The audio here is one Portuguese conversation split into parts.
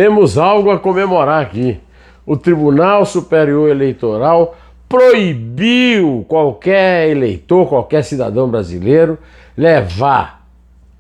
Temos algo a comemorar aqui. O Tribunal Superior Eleitoral proibiu qualquer eleitor, qualquer cidadão brasileiro, levar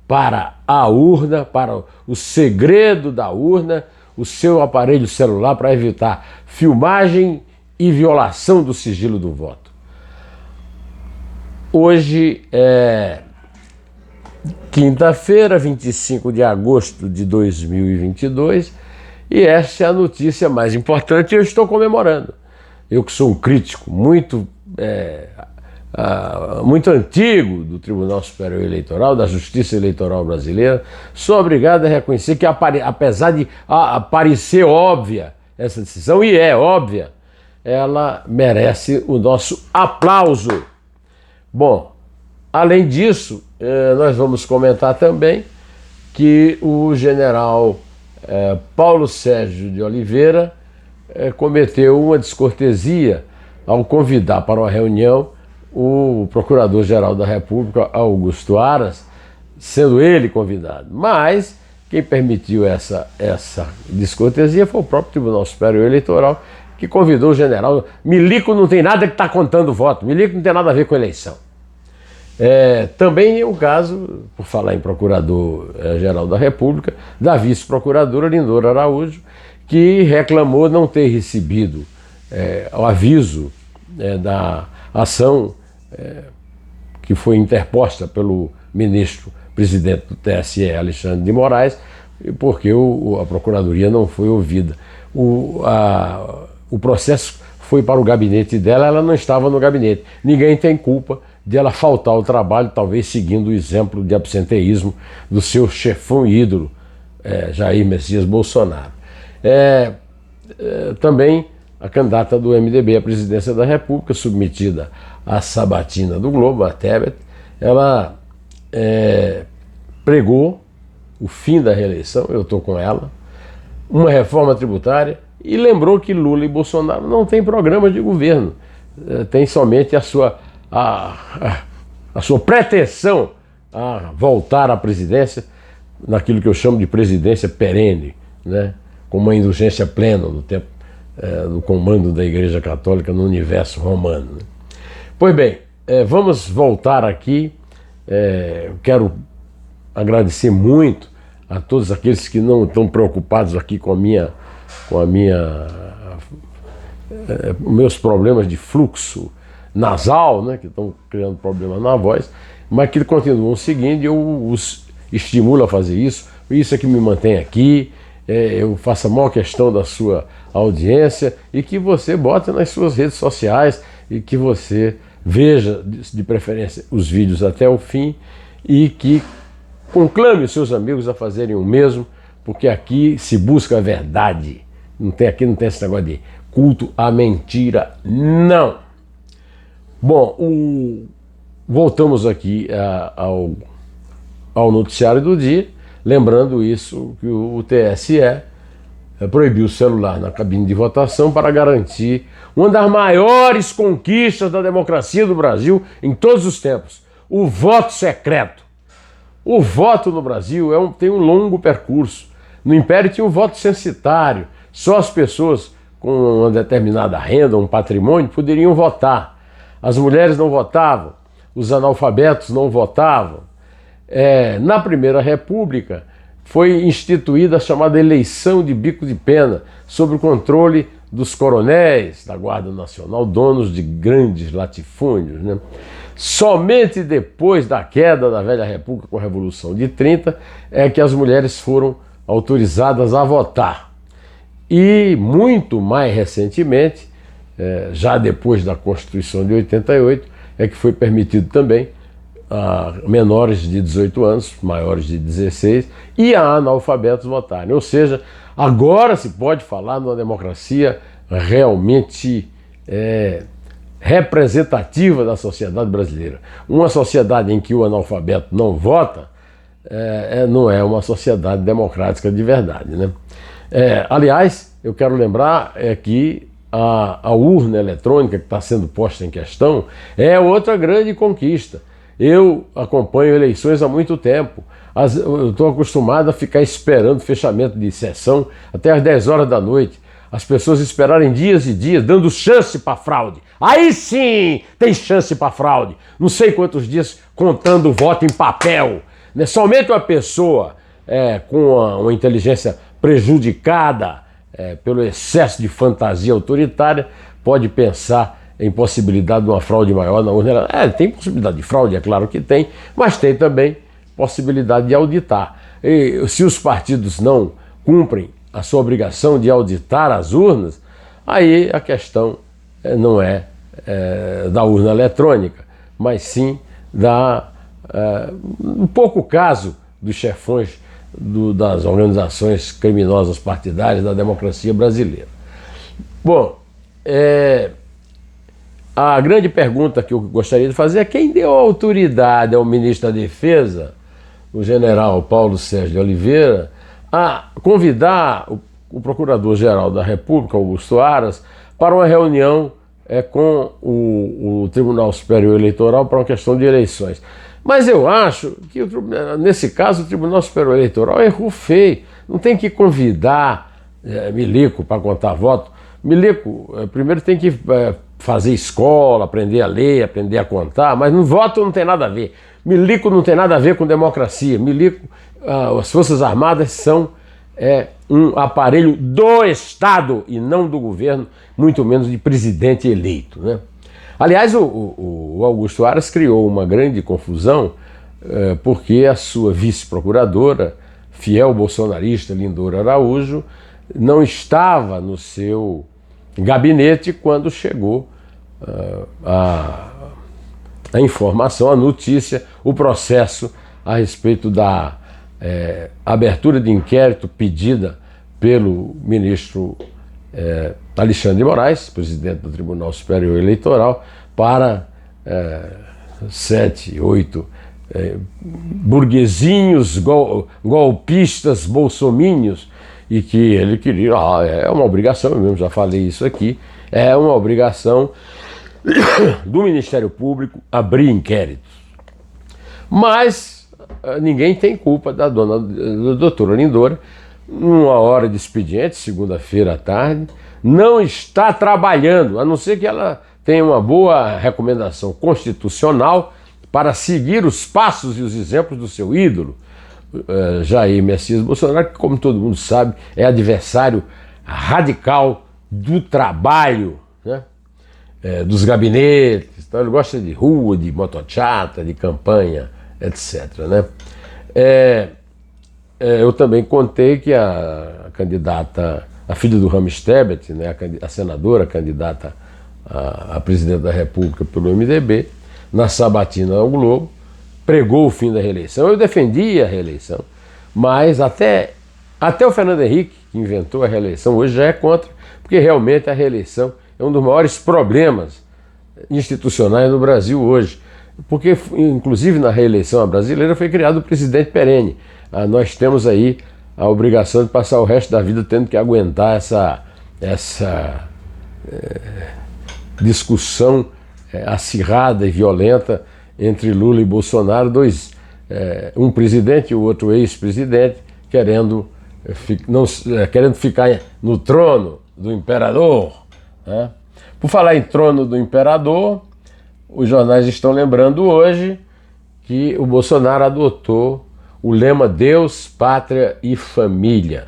para a urna, para o segredo da urna, o seu aparelho celular para evitar filmagem e violação do sigilo do voto. Hoje é quinta-feira, 25 de agosto de 2022, e essa é a notícia mais importante e eu estou comemorando. Eu que sou um crítico muito antigo do Tribunal Superior Eleitoral, da Justiça Eleitoral Brasileira, sou obrigado a reconhecer que, apesar de parecer óbvia essa decisão, e é óbvia, ela merece o nosso aplauso. Bom, além disso, nós vamos comentar também que o general Paulo Sérgio de Oliveira cometeu uma descortesia ao convidar para uma reunião o Procurador-Geral da República, Augusto Aras, sendo ele convidado. Mas quem permitiu essa descortesia foi o próprio Tribunal Superior Eleitoral, que convidou o general. Milico não tem nada que está contando voto, Milico não tem nada a ver com eleição. Também é o caso, por falar em Procurador-Geral da República, da vice-procuradora Lindora Araújo, que reclamou não ter recebido o aviso da ação que foi interposta pelo ministro-presidente do TSE, Alexandre de Moraes, porque a Procuradoria não foi ouvida. O processo foi para o gabinete dela, ela não estava no gabinete. Ninguém tem culpa de ela faltar ao trabalho, talvez seguindo o exemplo de absenteísmo do seu chefão ídolo, Jair Messias Bolsonaro. Também a candidata do MDB à presidência da República, submetida à sabatina do Globo, a Tebet, ela pregou o fim da reeleição, eu estou com ela, uma reforma tributária, e lembrou que Lula e Bolsonaro não têm programa de governo, tem somente a sua pretensão a voltar à presidência, naquilo que eu chamo de presidência perene, né? Com uma indulgência plena no tempo do comando da Igreja Católica no universo romano. Né? Pois bem, vamos voltar aqui. Quero agradecer muito a todos aqueles que não estão preocupados aqui com meus problemas de fluxo nasal, né, que estão criando problemas na voz, mas que continuam seguindo. Eu os estimulo a fazer isso. Isso é que me mantém aqui. Eu faço a maior questão da sua audiência e que você bote nas suas redes sociais e que você veja, de preferência, os vídeos até o fim e que conclame os seus amigos a fazerem o mesmo, porque aqui se busca a verdade. Aqui não tem esse negócio de culto à mentira, não. Bom, voltamos aqui ao noticiário do dia, lembrando isso, que o TSE proibiu o celular na cabine de votação para garantir uma das maiores conquistas da democracia do Brasil em todos os tempos, o voto secreto. O voto no Brasil tem um longo percurso. No Império tinha o voto censitário, só as pessoas com uma determinada renda, um patrimônio, poderiam votar. As mulheres não votavam, os analfabetos não votavam. Na Primeira República foi instituída a chamada eleição de bico de pena, sob o controle dos coronéis da Guarda Nacional, donos de grandes latifúndios, né? Somente depois da queda da Velha República com a Revolução de 30 é que as mulheres foram autorizadas a votar. E muito mais recentemente, já depois da Constituição de 88, é que foi permitido também a menores de 18 anos, maiores de 16, e a analfabetos votarem. Ou seja, agora se pode falar numa democracia realmente representativa da sociedade brasileira. Uma sociedade em que o analfabeto não vota não é uma sociedade democrática de verdade, né? Aliás, eu quero lembrar que a urna eletrônica que está sendo posta em questão é outra grande conquista. Eu acompanho eleições há muito tempo. Eu estou acostumado a ficar esperando fechamento de sessão até às 10 horas da noite. As pessoas esperarem dias e dias, dando chance para fraude. Aí sim tem chance para fraude. Não sei quantos dias contando o voto em papel. Né? Somente uma pessoa com uma inteligência prejudicada pelo excesso de fantasia autoritária pode pensar em possibilidade de uma fraude maior na urna. Tem possibilidade de fraude, é claro que tem, mas tem também possibilidade de auditar. E se os partidos não cumprem a sua obrigação de auditar as urnas, aí a questão não é da urna eletrônica, mas sim um pouco caso dos chefões das organizações criminosas partidárias da democracia brasileira. Bom, a grande pergunta que eu gostaria de fazer é quem deu autoridade ao ministro da Defesa, o general Paulo Sérgio de Oliveira, a convidar o Procurador-Geral da República, Augusto Aras, para uma reunião com o Tribunal Superior Eleitoral para uma questão de eleições. Mas eu acho que, nesse caso, o Tribunal Superior Eleitoral errou feio. Não tem que convidar milico para contar voto. Milico, primeiro tem que fazer escola, aprender a ler, aprender a contar, mas no voto não tem nada a ver. Milico não tem nada a ver com democracia. Milico, as Forças Armadas são um aparelho do Estado e não do governo, muito menos de presidente eleito, né? Aliás, o Augusto Aras criou uma grande confusão porque a sua vice-procuradora, fiel bolsonarista, Lindora Araújo, não estava no seu gabinete quando chegou a informação, a notícia, o processo a respeito da abertura de inquérito pedida pelo ministro Alexandre de Moraes, presidente do Tribunal Superior Eleitoral, para 7, 8 burguesinhos, golpistas, bolsomínios, e que ele queria, é uma obrigação, eu mesmo já falei isso aqui, é uma obrigação do Ministério Público abrir inquéritos. Mas ninguém tem culpa da doutora Lindora, numa hora de expediente, segunda-feira à tarde, não está trabalhando, a não ser que ela tenha uma boa recomendação constitucional para seguir os passos e os exemplos do seu ídolo, Jair Messias Bolsonaro, que, como todo mundo sabe, é adversário radical do trabalho, né? Dos gabinetes. Então ele gosta de rua, de motochata, de campanha, etc., né? Eu também contei que a candidata, a filha do Ramos Tebet, né, a senadora candidata a presidente da República pelo MDB, na sabatina ao Globo, pregou o fim da reeleição. Eu defendi a reeleição, mas até o Fernando Henrique, que inventou a reeleição, hoje já é contra, porque realmente a reeleição é um dos maiores problemas institucionais no Brasil hoje. Porque, inclusive, na reeleição brasileira foi criado o presidente perene. Nós temos aí a obrigação de passar o resto da vida tendo que aguentar essa discussão acirrada e violenta entre Lula e Bolsonaro, um presidente e o outro ex-presidente, querendo ficar no trono do imperador, né? Por falar em trono do imperador, os jornais estão lembrando hoje que o Bolsonaro adotou o lema Deus, Pátria e Família,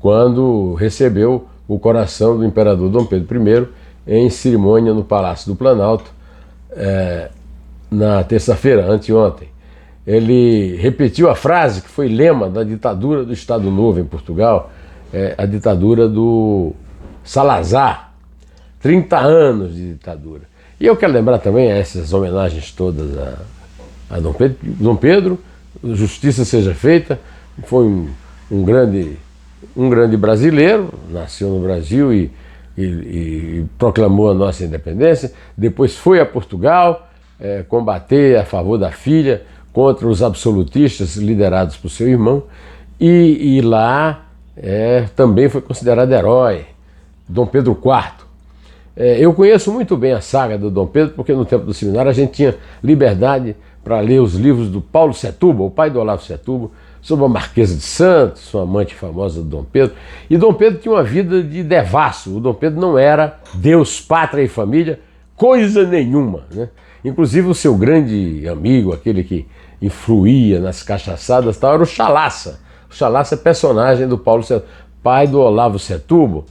quando recebeu o coração do imperador Dom Pedro I em cerimônia no Palácio do Planalto, na terça-feira, anteontem. Ele repetiu a frase que foi lema da ditadura do Estado Novo em Portugal, a ditadura do Salazar, 30 anos de ditadura. E eu quero lembrar também essas homenagens todas a Dom Pedro, justiça seja feita, foi um grande brasileiro, nasceu no Brasil e proclamou a nossa independência, depois foi a Portugal combater a favor da filha contra os absolutistas liderados por seu irmão, e lá também foi considerado herói, Dom Pedro IV. Eu conheço muito bem a saga do Dom Pedro, porque no tempo do seminário a gente tinha liberdade para ler os livros do Paulo Setúbal, o pai do Olavo Setúbal, sobre a Marquesa de Santos, uma amante famosa do Dom Pedro. E Dom Pedro tinha uma vida de devasso. O Dom Pedro não era Deus, pátria e família, coisa nenhuma, né? Inclusive o seu grande amigo, aquele que influía nas cachaçadas, tal, era o Chalaça. O Chalaça é personagem do Paulo Setúbal, pai do Olavo Setúbal,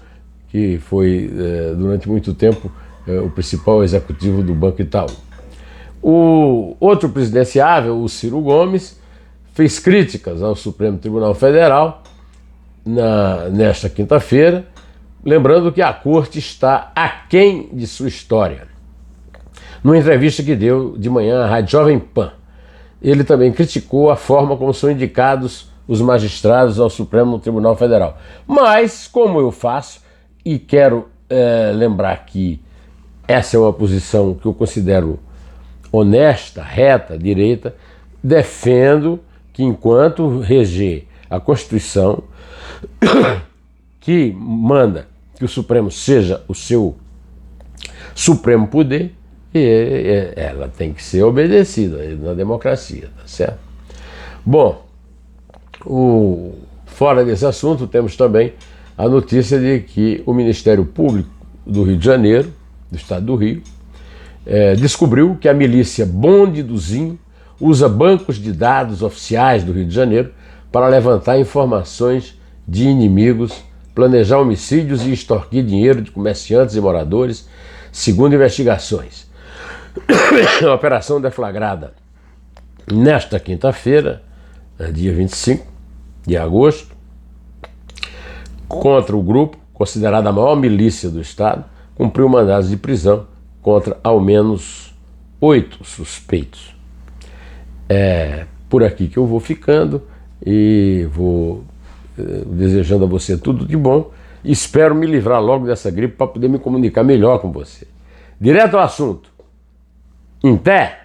que foi durante muito tempo o principal executivo do Banco Itaú. O outro presidenciável, o Ciro Gomes, fez críticas ao Supremo Tribunal Federal nesta quinta-feira, lembrando que a corte está aquém de sua história. Numa entrevista que deu de manhã à Rádio Jovem Pan, ele também criticou a forma como são indicados os magistrados ao Supremo Tribunal Federal. Mas, como eu faço, e quero lembrar que essa é uma posição que eu considero honesta, reta, direita, defendo que enquanto reger a Constituição, que manda que o Supremo seja o seu supremo poder, ela tem que ser obedecida na democracia, tá certo? Bom, fora desse assunto, temos também a notícia de que o Ministério Público do Rio de Janeiro, do estado do Rio, descobriu que a milícia Bonde do Zinho usa bancos de dados oficiais do Rio de Janeiro para levantar informações de inimigos, planejar homicídios e extorquir dinheiro de comerciantes e moradores, segundo investigações. A operação deflagrada nesta quinta-feira, dia 25 de agosto, contra o grupo, considerado a maior milícia do estado, cumpriu mandados de prisão contra ao menos 8 suspeitos. É por aqui que eu vou ficando e vou desejando a você tudo de bom. Espero me livrar logo dessa gripe para poder me comunicar melhor com você. Direto ao assunto. Em pé!